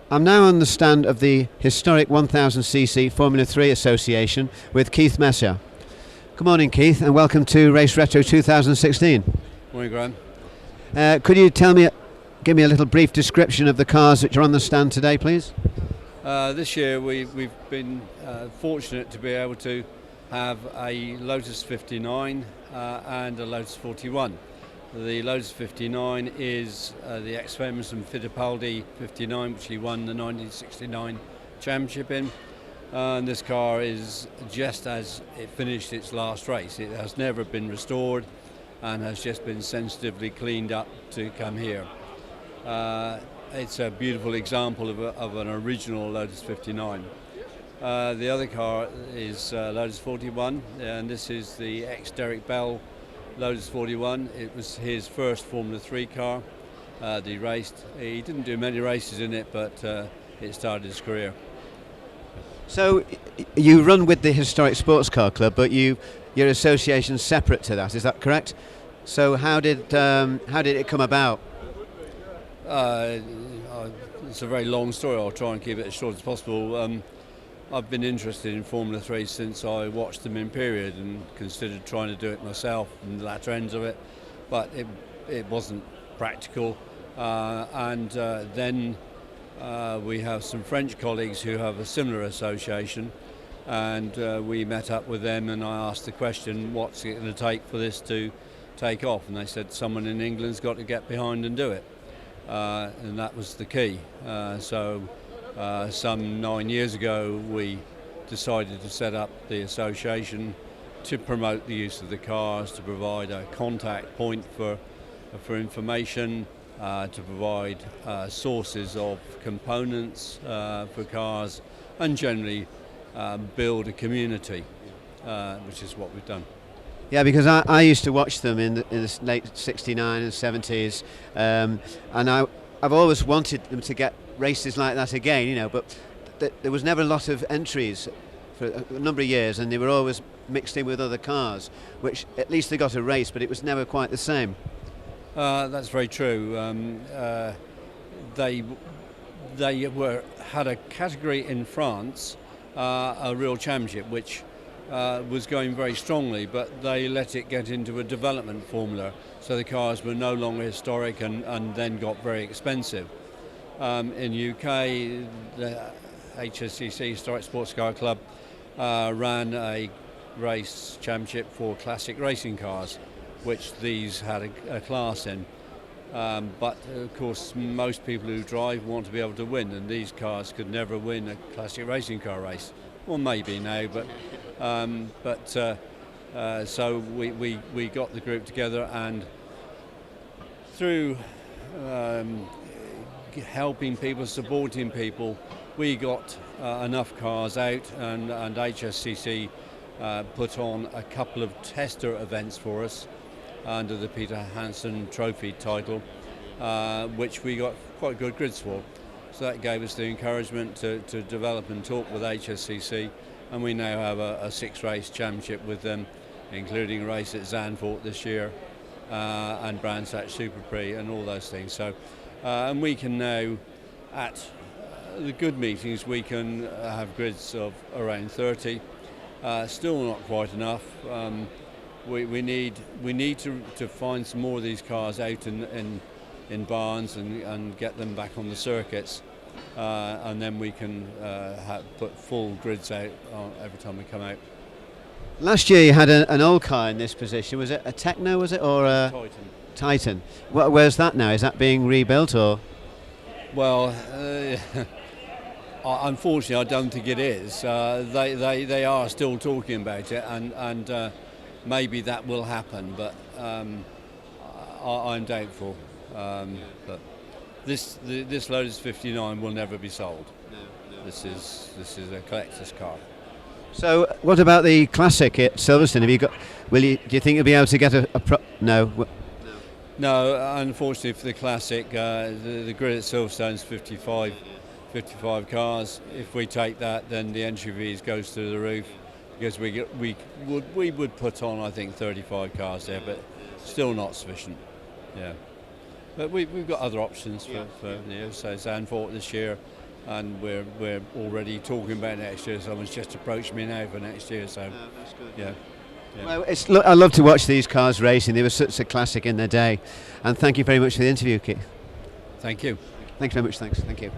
I'm now on the stand of the historic 1000cc Formula 3 Association with Keith Messer. Good morning, Keith, and welcome to Race Retro 2016. Morning, Graham. Could you give me a little brief description of the cars which are on the stand today, please? This year we've been fortunate to be able to have a Lotus 59 and a Lotus 41. The Lotus 59 is the ex-Emerson Fittipaldi 59, which he won the 1969 championship in. And this car is just as it finished its last race. It has never been restored and has just been sensitively cleaned up to come here. It's a beautiful example of an original Lotus 59. The other car is Lotus 41, and this is the ex-Derek Bell Lotus 41. It was his first Formula 3 car that he raced. He didn't do many races in it, but it started his career. So you run with the Historic Sports Car Club, but your association's separate to that, is that correct? So how did it come about? It's a very long story. I'll try and keep it as short as possible. I've been interested in Formula 3 since I watched them in period and considered trying to do it myself in the latter ends of it, but it wasn't practical. Then we have some French colleagues who have a similar association, and we met up with them, and I asked the question, what's it going to take for this to take off? And they said someone in England's got to get behind and do it. And that was the key. Some 9 years ago we decided to set up the association to promote the use of the cars, to provide a contact point for information, to provide sources of components for cars, and generally build a community, which is what we've done. Yeah, because I used to watch them in the late 69 and 70s, and I've always wanted them to get races like that again, but there was never a lot of entries for a number of years, and they were always mixed in with other cars, which at least they got a race, but it was never quite the same. That's very true. They had a category in France, a real championship, which was going very strongly, but they let it get into a development formula, so the cars were no longer historic and then got very expensive. In UK, the HSCC, Historic Sports Car Club, ran a race championship for classic racing cars, which these had a class in. But of course most people who drive want to be able to win, and these cars could never win a classic racing car race. Well, maybe now, so we got the group together, and through helping people, supporting people, we got enough cars out, and HSCC put on a couple of tester events for us under the Peter Hansen Trophy title, which we got quite good grids for. So that gave us the encouragement to develop and talk with HSCC, and we now have a 6-race championship with them, including a race at Zandvoort this year, and Brands Hatch Super Prix and all those things. So, and we can now, at the good meetings, we can have grids of around 30. Still not quite enough. We need to find some more of these cars out in barns and get them back on the circuits, and then we can put full grids out every time we come out. Last year you had an old car in this position. Was it a Techno, was it, or a Titan? Titan. Where's that now? Is that being rebuilt, or? Well, unfortunately, I don't think it is. They are still talking about it, and maybe that will happen, but I'm doubtful. But this Lotus 59 will never be sold. No. This is a collector's car. So, what about the Classic at Silverstone? Do you think you'll be able to get no? No, unfortunately for the Classic, the grid at Silverstone is 55 cars. If we take that, then the entry fees goes through the roof, because we would put on, I think, 35 cars there, but still not sufficient. Yeah, but we've got other options for so Zandvoort this year, and we're already talking about next year. Someone's just approached me now for next year, so that's good. yeah. Well, I love to watch these cars racing. They were such a classic in their day. And thank you very much for the interview, Keith. Thank you. Thanks very much. Thanks. Thank you.